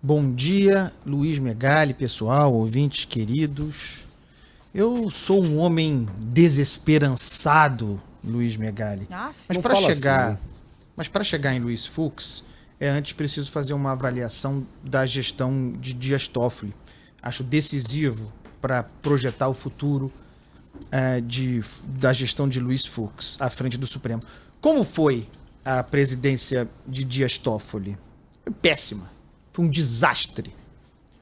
Bom dia, Luiz Megali, pessoal, ouvintes queridos. Eu sou um homem desesperançado, Luiz Megali. Mas Não para fala assim. chegar, mas para chegar em Luiz Fux, antes preciso fazer uma avaliação da gestão de Dias Toffoli. Acho decisivo para projetar o futuro da gestão de Luiz Fux à frente do Supremo. Como foi a presidência de Dias Toffoli? Foi péssima. Foi um desastre.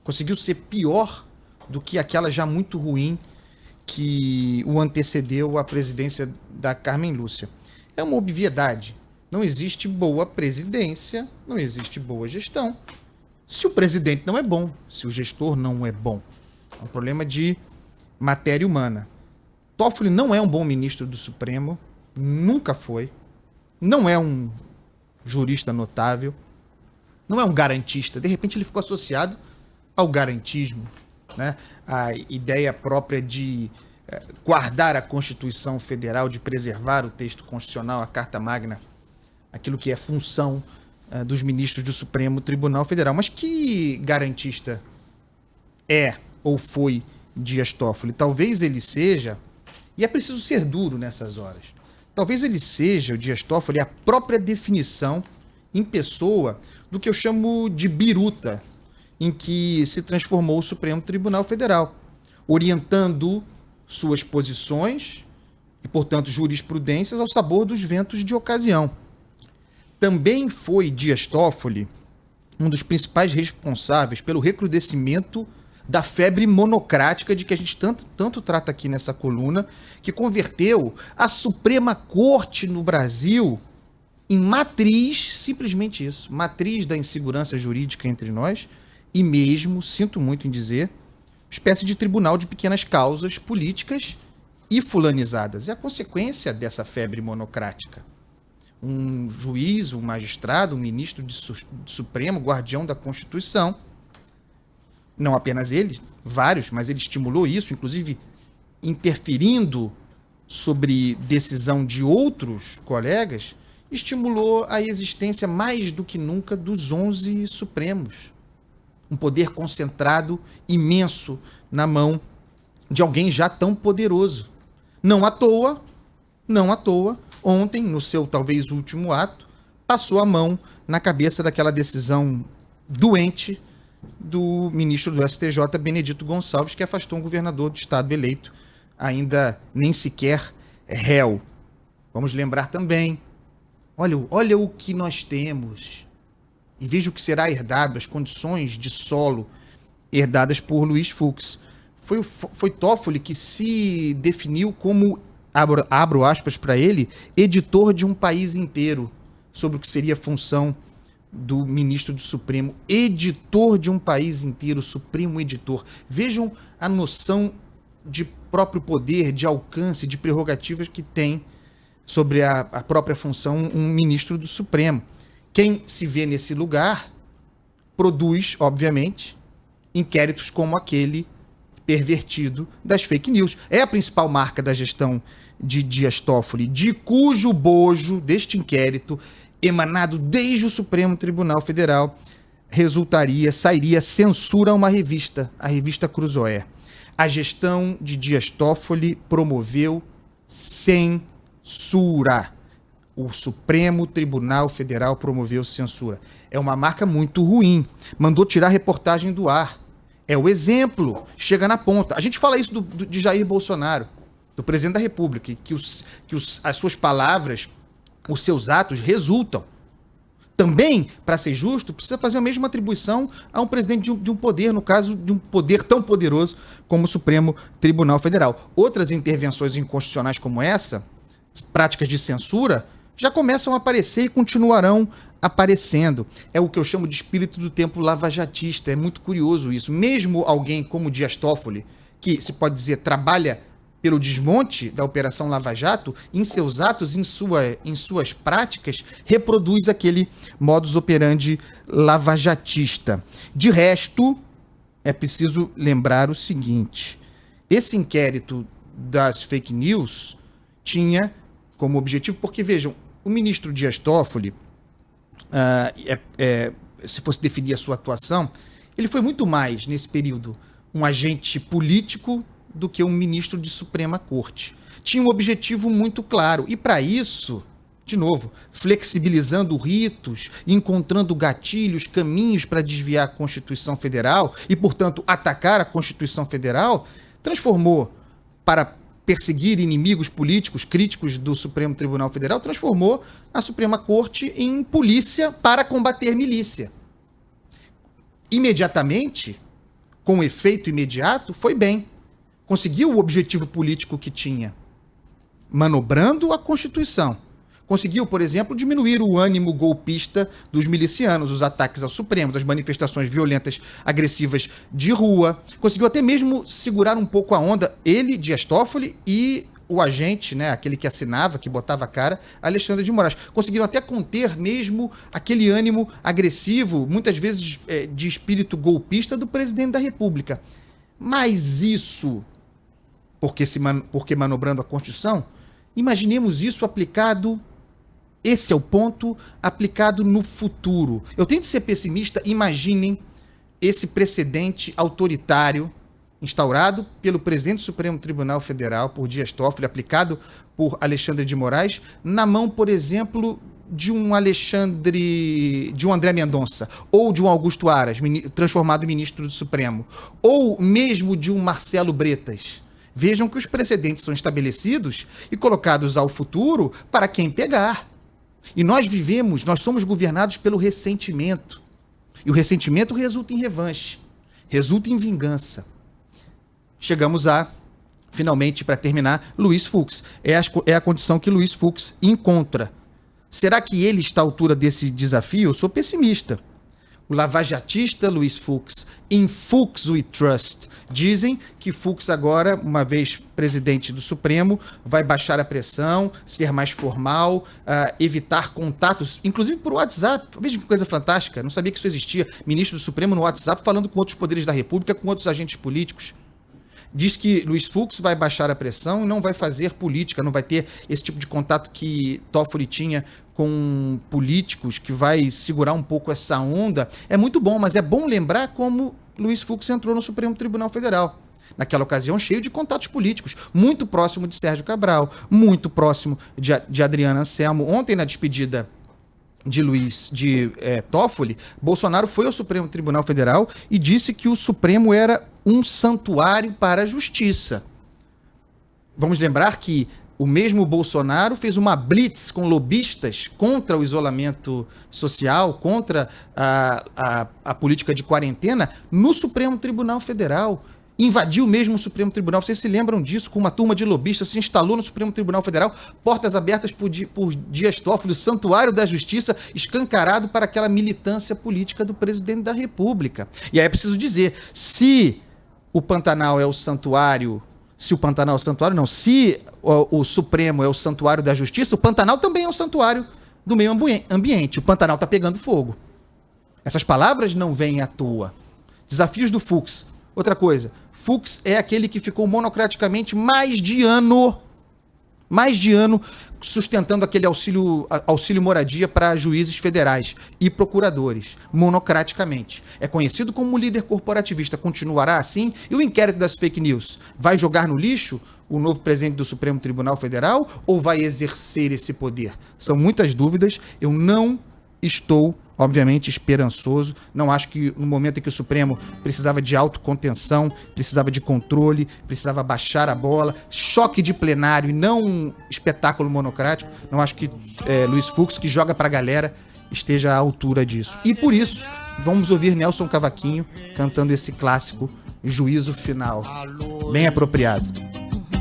Conseguiu ser pior do que aquela já muito ruim que o antecedeu à presidência da Carmen Lúcia. É uma obviedade. Não existe boa presidência, não existe boa gestão, se o presidente não é bom, se o gestor não é bom. É um problema de matéria humana. Toffoli não é um bom ministro do Supremo, nunca foi. Não é um jurista notável. Não é um garantista. De repente ele ficou associado ao garantismo, né? A ideia própria de guardar a Constituição Federal, de preservar o texto constitucional, a Carta Magna, aquilo que é função dos ministros do Supremo Tribunal Federal. Mas que garantista é ou foi Dias Toffoli? Talvez ele seja, e é preciso ser duro nessas horas, talvez ele seja, o Dias Toffoli, a própria definição em pessoa do que eu chamo de biruta, em que se transformou o Supremo Tribunal Federal, orientando suas posições e, portanto, jurisprudências ao sabor dos ventos de ocasião. Também foi Dias Toffoli um dos principais responsáveis pelo recrudescimento da febre monocrática de que a gente tanto trata aqui nessa coluna, que converteu a Suprema Corte no Brasil em matriz, simplesmente isso, matriz da insegurança jurídica entre nós e mesmo, sinto muito em dizer, espécie de tribunal de pequenas causas políticas e fulanizadas. É a consequência dessa febre monocrática. Um juiz, um magistrado, um ministro de Supremo, guardião da Constituição, não apenas ele, vários, mas ele estimulou isso, inclusive interferindo sobre decisão de outros colegas, estimulou a existência mais do que nunca dos 11 Supremos. Um poder concentrado, imenso, na mão de alguém já tão poderoso. Não à toa, ontem, no seu talvez último ato, passou a mão na cabeça daquela decisão doente do ministro do STJ, Benedito Gonçalves, que afastou um governador do estado eleito, ainda nem sequer réu. Vamos lembrar também, olha o que nós temos, e veja o que será herdado, as condições de solo herdadas por Luiz Fux. Foi Toffoli que se definiu como, abro aspas para ele, editor de um país inteiro, sobre o que seria a função do ministro do Supremo. Editor de um país inteiro, Supremo editor. Vejam a noção de próprio poder, de alcance, de prerrogativas que tem sobre a própria função um ministro do Supremo. Quem se vê nesse lugar produz, obviamente, inquéritos como aquele pervertido das fake news. É a principal marca da gestão de Dias Toffoli, de cujo bojo deste inquérito, emanado desde o Supremo Tribunal Federal, sairia censura a uma revista, a revista Cruzoé. A gestão de Dias Toffoli promoveu censura. O Supremo Tribunal Federal promoveu censura. É uma marca muito ruim. Mandou tirar a reportagem do ar. É o exemplo. Chega na ponta. A gente fala isso de Jair Bolsonaro, do presidente da República, que as suas palavras, os seus atos resultam. Também, para ser justo, precisa fazer a mesma atribuição a um presidente de um poder, no caso de um poder tão poderoso como o Supremo Tribunal Federal. Outras intervenções inconstitucionais como essa, práticas de censura, já começam a aparecer e continuarão aparecendo. É o que eu chamo de espírito do tempo lavajatista. É muito curioso isso. Mesmo alguém como Dias Toffoli, que se pode dizer trabalha pelo desmonte da Operação Lava Jato, em seus atos, em suas práticas, reproduz aquele modus operandi lavajatista. De resto, é preciso lembrar o seguinte: esse inquérito das fake news tinha como objetivo, porque vejam, o ministro Dias Toffoli, se fosse definir a sua atuação, Ele foi muito mais, nesse período, um agente político do que um ministro de Suprema Corte. Tinha um objetivo muito claro. E para isso, de novo, flexibilizando ritos, encontrando gatilhos, caminhos para desviar a Constituição Federal e, portanto, atacar a Constituição Federal, transformou, para perseguir inimigos políticos, críticos do Supremo Tribunal Federal, transformou a Suprema Corte em polícia para combater milícia. Imediatamente, com efeito imediato, foi bem. Conseguiu o objetivo político que tinha, manobrando a Constituição. Conseguiu, por exemplo, diminuir o ânimo golpista dos milicianos, os ataques ao Supremo, as manifestações violentas, agressivas de rua. Conseguiu até mesmo segurar um pouco a onda, ele, Dias Toffoli, e o agente, né, aquele que assinava, que botava a cara, Alexandre de Moraes. Conseguiram até conter mesmo aquele ânimo agressivo, muitas vezes de espírito golpista, do presidente da República. Mas isso, porque manobrando a Constituição, imaginemos isso aplicado. Esse é o ponto, aplicado no futuro. Eu tento ser pessimista. Imaginem esse precedente autoritário instaurado pelo presidente do Supremo Tribunal Federal, por Dias Toffoli, aplicado por Alexandre de Moraes, na mão, por exemplo, de um André Mendonça, ou de um Augusto Aras, transformado em ministro do Supremo, ou mesmo de um Marcelo Bretas. Vejam que os precedentes são estabelecidos e colocados ao futuro para quem pegar. E nós somos governados pelo ressentimento. E o ressentimento resulta em revanche, resulta em vingança. Chegamos finalmente, para terminar, Luiz Fux. É a condição que Luiz Fux encontra. Será que ele está à altura desse desafio? Eu sou pessimista. O lavajatista Luiz Fux, in Fux we trust. Dizem que Fux agora, uma vez presidente do Supremo, vai baixar a pressão, ser mais formal, evitar contatos, inclusive por WhatsApp. Veja que coisa fantástica, não sabia que isso existia. Ministro do Supremo no WhatsApp falando com outros poderes da República, com outros agentes políticos. Diz que Luiz Fux vai baixar a pressão e não vai fazer política, não vai ter esse tipo de contato que Toffoli tinha com políticos, que vai segurar um pouco essa onda. É muito bom, mas é bom lembrar como Luiz Fux entrou no Supremo Tribunal Federal. Naquela ocasião, cheio de contatos políticos, muito próximo de Sérgio Cabral, muito próximo de Adriana Anselmo. Ontem, na despedida de Toffoli, Bolsonaro foi ao Supremo Tribunal Federal e disse que o Supremo era um santuário para a justiça. Vamos lembrar que o mesmo Bolsonaro fez uma blitz com lobistas contra o isolamento social, contra a política de quarentena no Supremo Tribunal Federal. Invadiu mesmo o Supremo Tribunal. Vocês se lembram disso? Com uma turma de lobistas, se instalou no Supremo Tribunal Federal, portas abertas por Dias Toffoli, o santuário da justiça, escancarado para aquela militância política do presidente da República. E aí é preciso dizer, se o Pantanal é o santuário, se o Supremo é o santuário da justiça, o Pantanal também é o santuário do meio ambiente. O Pantanal está pegando fogo. Essas palavras não vêm à toa. Desafios do Fux. Outra coisa, Fux é aquele que ficou monocraticamente mais de ano sustentando aquele auxílio moradia para juízes federais e procuradores, monocraticamente. É conhecido como um líder corporativista, continuará assim? E o inquérito das fake news? Vai jogar no lixo o novo presidente do Supremo Tribunal Federal ou vai exercer esse poder? São muitas dúvidas, eu não estou obviamente esperançoso, não acho que no momento em que o Supremo precisava de autocontenção, precisava de controle, precisava baixar a bola, choque de plenário e não um espetáculo monocrático, não acho que Luiz Fux, que joga pra galera, esteja à altura disso. E por isso, vamos ouvir Nelson Cavaquinho cantando esse clássico Juízo Final, bem apropriado.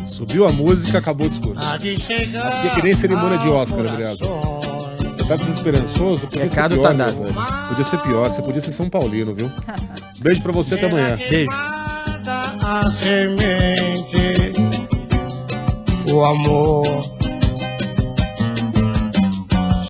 Subiu a música, acabou o discurso. Aqui é que nem cerimônia de Oscar, Adriano. Tá desesperançoso? O recado tá dado. Podia ser pior, você podia ser São Paulino, viu? Beijo pra você, até amanhã. Beijo. O amor